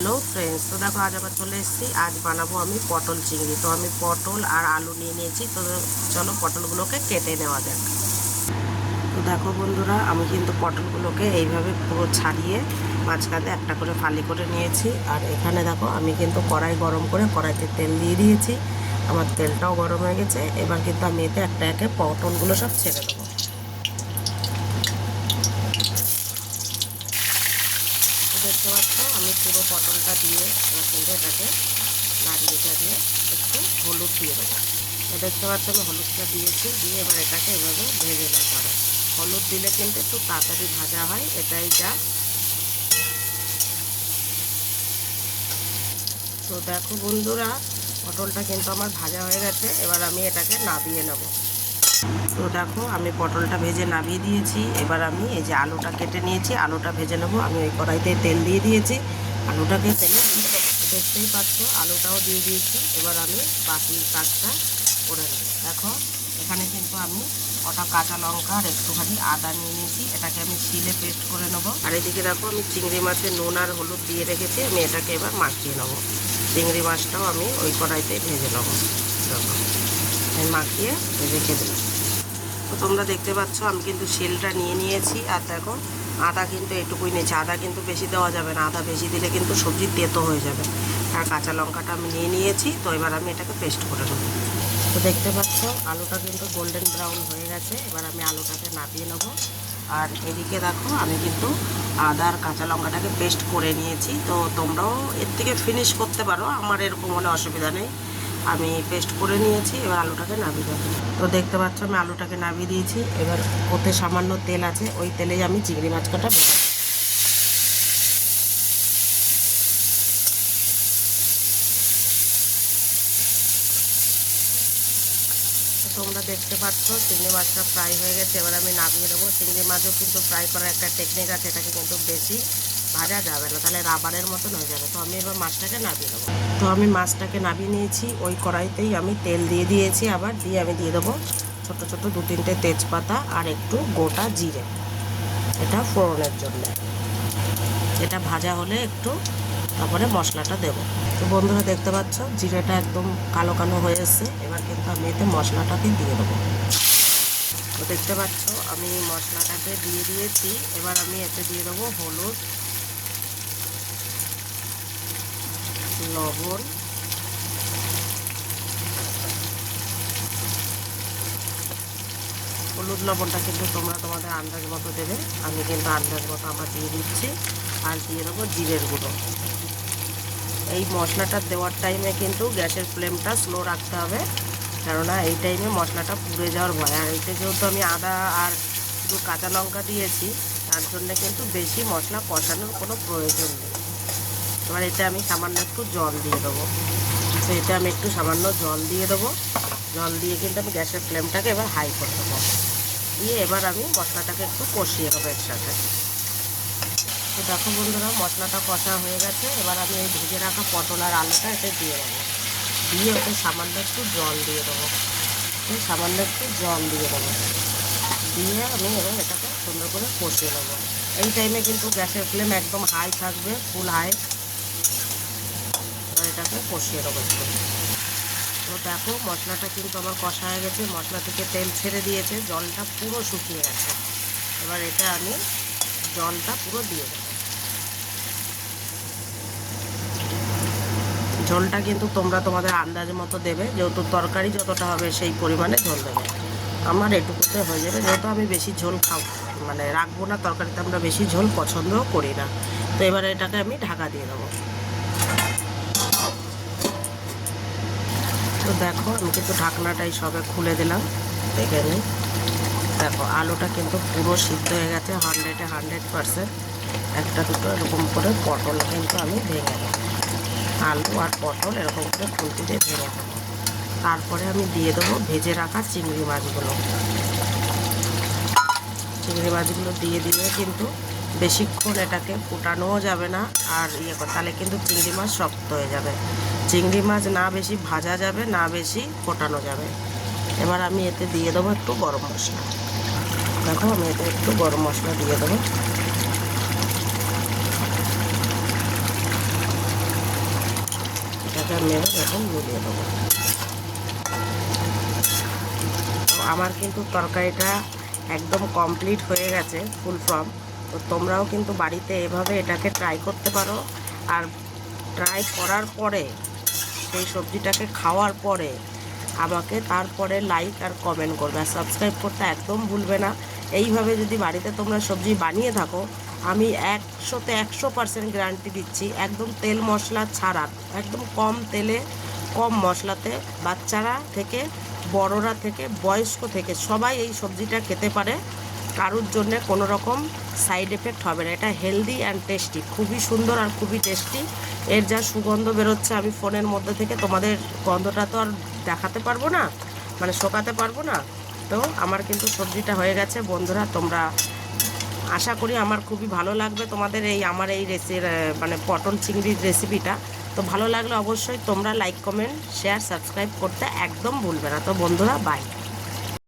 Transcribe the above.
Hello friends, তো দেখো আজ আবার চলে এসেছি। আজ বানাবো আমি পটল চিংড়ি। তো আমি পটল আর আলু নিয়ে নিয়েছি। তো চলো পটলগুলোকে কেটে নেওয়া যাক। তো দেখো বন্ধুরা, আমি কিন্তু পটলগুলোকে এইভাবে পুরো ছাড়িয়ে মাঝখানে একটা করে ফালি করে নিয়েছি। আর এখানে দেখো আমি কিন্তু কড়াই গরম করে কড়াইতে তেল দিয়ে দিয়েছি। আমার তেলটাও গরম হয়ে গেছে। এবার কিন্তু আমি এতে একটা একে পটলগুলো সব ছেড়ে দেবো। দেখতে পাচ্ছ আমি পুরো পটলটা দিয়ে এবার কিন্তু এটাকে নাড়িয়ে চাড়িয়ে একটু হলুদ দিয়ে দেবো। দেখতে পাচ্ছ আমি হলুদটা দিয়েছি, দিয়ে এবার এটাকে এভাবে ভেজে নিতে হবে। হলুদ দিলে কিন্তু একটু তাড়াতাড়ি ভাজা হয়, এটাই যা। তো দেখো বন্ধুরা, পটলটা কিন্তু আমার ভাজা হয়ে গেছে। এবার আমি এটাকে নাবিয়ে নেব। তো দেখো আমি পটলটা ভেজে নাবিয়ে দিয়েছি। এবার আমি এই যে আলুটা কেটে নিয়েছি, আলুটা ভেজে নেবো। আমি ওই কড়াইতে তেল দিয়ে দিয়েছি, আলুটাকে তেলে দেখতেই পাচ্ছ আলুটাও দিয়ে দিয়েছি। এবার আমি বাকি কাজটা করে নেব। দেখো এখানে কিন্তু আমি কটা কাঁচা লঙ্কা আর একটুখানি আদা নিয়ে নিয়েছি, এটাকে আমি শিলে পেস্ট করে নেবো। আর এদিকে দেখো আমি চিংড়ি মাছের নুন আর হলুদ দিয়ে রেখেছি, আমি এটাকে এবার মাখিয়ে নেবো। চিংড়ি মাছটাও আমি ওই কড়াইতে ভেজে নেবো। দেখো আমি মাখিয়ে রেখে দিলাম। তো তোমরা দেখতে পাচ্ছ আমি কিন্তু শিলটা নিয়ে নিয়েছি। আর দেখো আদা কিন্তু এটুকুই নিয়েছি, আদা কিন্তু বেশি দেওয়া যাবে না, আদা বেশি দিলে কিন্তু সবজি তেতো হয়ে যাবে। আর কাঁচা লঙ্কাটা আমি নিয়ে নিয়েছি। তো এবার আমি এটাকে পেস্ট করে নেব। তো দেখতে পাচ্ছ আলুটা কিন্তু গোল্ডেন ব্রাউন হয়ে গেছে। এবার আমি আলুটাকে নাবিয়ে নেব। আর এদিকে দেখো আমি কিন্তু আদা আর কাঁচা লঙ্কাটাকে পেস্ট করে নিয়েছি। তো তোমরাও এর থেকে ফিনিশ করতে পারো, আমার এরকম হলে অসুবিধা নেই। আমি পেস্ট করে নিয়েছি, এবার আলুটাকে নাবিয়ে দেবো। তো দেখতে পাচ্ছ আমি আলুটাকে নাবিয়ে দিয়েছি। এবার ওতে সামান্য তেল আছে, ওই তেলেই আমি চিংড়ি মাছ কাটা দেবো। তোমরা দেখতে পাচ্ছ চিংড়ি মাছটা ফ্রাই হয়ে গেছে। এবার আমি নামিয়ে দেবো। চিংড়ি মাছও কিন্তু ফ্রাই করার একটা টেকনিক আছে, এটাকে কিন্তু বেশি ভাজা যাবে না, তাহলে রাবারের মতন হয়ে যাবে। তো আমি এবার মাছটাকে নামিয়ে দেবো। তো আমি মাছটাকে নামিয়ে নিয়েছি, ওই কড়াইতেই আমি তেল দিয়ে দিয়েছি। আবার দিয়ে আমি দিয়ে দেবো ছোটো ছোটো 2-3টে তেজপাতা আর একটু গোটা জিরে, এটা ফোড়নের জন্য। এটা ভাজা হলে একটু তারপরে মশলাটা দেবো। তো বন্ধুরা দেখতে পাচ্ছ জিরেটা একদম কালো কালো হয়ে এসছে। এবার কিন্তু আমি এতে মশলাটাকে দিয়ে দেবো। তো দেখতে পাচ্ছ আমি মশলাটাকে দিয়ে দিয়েছি। এবার আমি এতে দিয়ে দেবো হলুদ, লবণ, হলুদ লবণটা কিন্তু তোমরা তোমাদের আন্দাজ মতো দেবে, আমি কিন্তু আন্দাজ মতো আমার দিয়ে দিচ্ছি। আর দিয়ে দেবো জিরের গুঁড়ো। এই মশলাটা দেওয়ার টাইমে কিন্তু গ্যাসের ফ্লেমটা স্লো রাখতে হবে, কেননা এই টাইমে মশলাটা পুড়ে যাওয়ার ভয়। আর এতে যেহেতু আমি আদা আর শুধু কাঁচা লঙ্কা দিয়েছি, তার জন্য কিন্তু বেশি মশলা কষানোর কোনো প্রয়োজন নেই। এবার এতে আমি সামান্য একটু জল দিয়ে দেবো। তো এতে আমি একটু সামান্য জল দিয়ে দেবো। জল দিয়ে কিন্তু আমি গ্যাসের ফ্লেমটাকে এবার হাই করে দেবো। দিয়ে এবার আমি মশলাটাকে একটু কষিয়ে দেবো এর সাথে। তো দেখো বন্ধুরা মশলাটা কষা হয়ে গেছে। এবার আমি এই ভেজে রাখা পটল আর আলুটা এতে দিয়ে দেবো। দিয়ে ওকে সামান্য একটু জল দিয়ে দেবো। সামান্য একটু জল দিয়ে দেবো। দিয়ে আমি এবার এটাকে সুন্দর করে কষিয়ে নেবো। এই টাইমে কিন্তু গ্যাসের ফ্লেম একদম হাই থাকবে, ফুল হাই। এবার এটাকে কষিয়ে দেবো একটু। তো দেখো মশলাটা কিন্তু আমার কষা হয়ে গেছে, মশলা থেকে তেল ছেড়ে দিয়েছে, জলটা পুরো শুকিয়ে গেছে। এবার এটা আমি জলটা পুরো দিয়ে দেবো। ঝোলটা কিন্তু তোমরা তোমাদের আন্দাজ মতো দেবে, যেহেতু তরকারি যতটা হবে সেই পরিমাণে ঝোল দেবে। আমার এটুকুতে হয়ে যাবে, যেহেতু আমি বেশি ঝোল রাখবো না তরকারিতে, আমরা বেশি ঝোল পছন্দও করি না। তো এবারে এটাকে আমি ঢাকা দিয়ে দেবো। তো দেখো আমি কিন্তু ঢাকনাটাই সবে খুলে দিলাম, দেখে নিই। দেখো আলুটা কিন্তু পুরো সিদ্ধ হয়ে গেছে 100% একটা দুটো এরকম করে পটল কিন্তু আমি ভেঙে দেবো। আলু আর পটল এরকম করে খুন্তি দিয়ে ভেঙে দেবো। তারপরে আমি দিয়ে দেবো ভেজে রাখা চিংড়ি মাছগুলো। চিংড়ি মাছগুলো দিয়ে দিলে কিন্তু বেশিক্ষণ এটাকে ফোটানোও যাবে না, আর তাহলে কিন্তু চিংড়ি মাছ শক্ত হয়ে যাবে। চিংড়ি মাছ না বেশি ভাজা যাবে, না বেশি ফোটানো যাবে। এবার আমি এতে দিয়ে দেবো একটু গরম মশলা। দেখো আমি এতে একটু গরম মশলা দিয়ে দেবো। এটাকে আমি এবার এখন মিলিয়ে দেবো। তো আমার কিন্তু তরকারিটা একদম কমপ্লিট হয়ে গেছে, ফুল ফর্ম। তো তোমরাও কিন্তু বাড়িতে এভাবে এটাকে ট্রাই করতে পারো। আর ট্রাই করার পরে, সেই সবজিটাকে খাওয়ার পরে আমাকে তারপরে লাইক আর কমেন্ট করবে, আর সাবস্ক্রাইব করতে একদম ভুলবে না। এইভাবে যদি বাড়িতে তোমরা সবজি বানিয়ে থাকো, আমি 100% গ্যারান্টি দিচ্ছি, একদম তেল মশলা ছাড়া, একদম কম তেলে কম মশলাতে বাচ্চারা থেকে বড়রা থেকে বয়স্ক থেকে সবাই এই সবজিটা খেতে পারে। কারোর জন্যে কোনো রকম সাইড এফেক্ট হবে না। এটা হেলদি অ্যান্ড টেস্টি, খুবই সুন্দর আর খুবই টেস্টি। এর যা সুগন্ধ বেরোচ্ছে, আমি ফোনের মধ্যে থেকে তোমাদের গন্ধটা তো আর দেখাতে পারবো না, মানে শোকাতে পারবো না। তো আমার কিন্তু সবজিটা হয়ে গেছে বন্ধুরা। তোমরা, আশা করি আমার খুবই ভালো লাগবে তোমাদের আমার এই মানে পটল চিংড়ির রেসিপিটা। তো ভালো লাগলে অবশ্যই তোমরা লাইক কমেন্ট শেয়ার সাবস্ক্রাইব করতে একদম ভুলবে না। তো বন্ধুরা, বাই।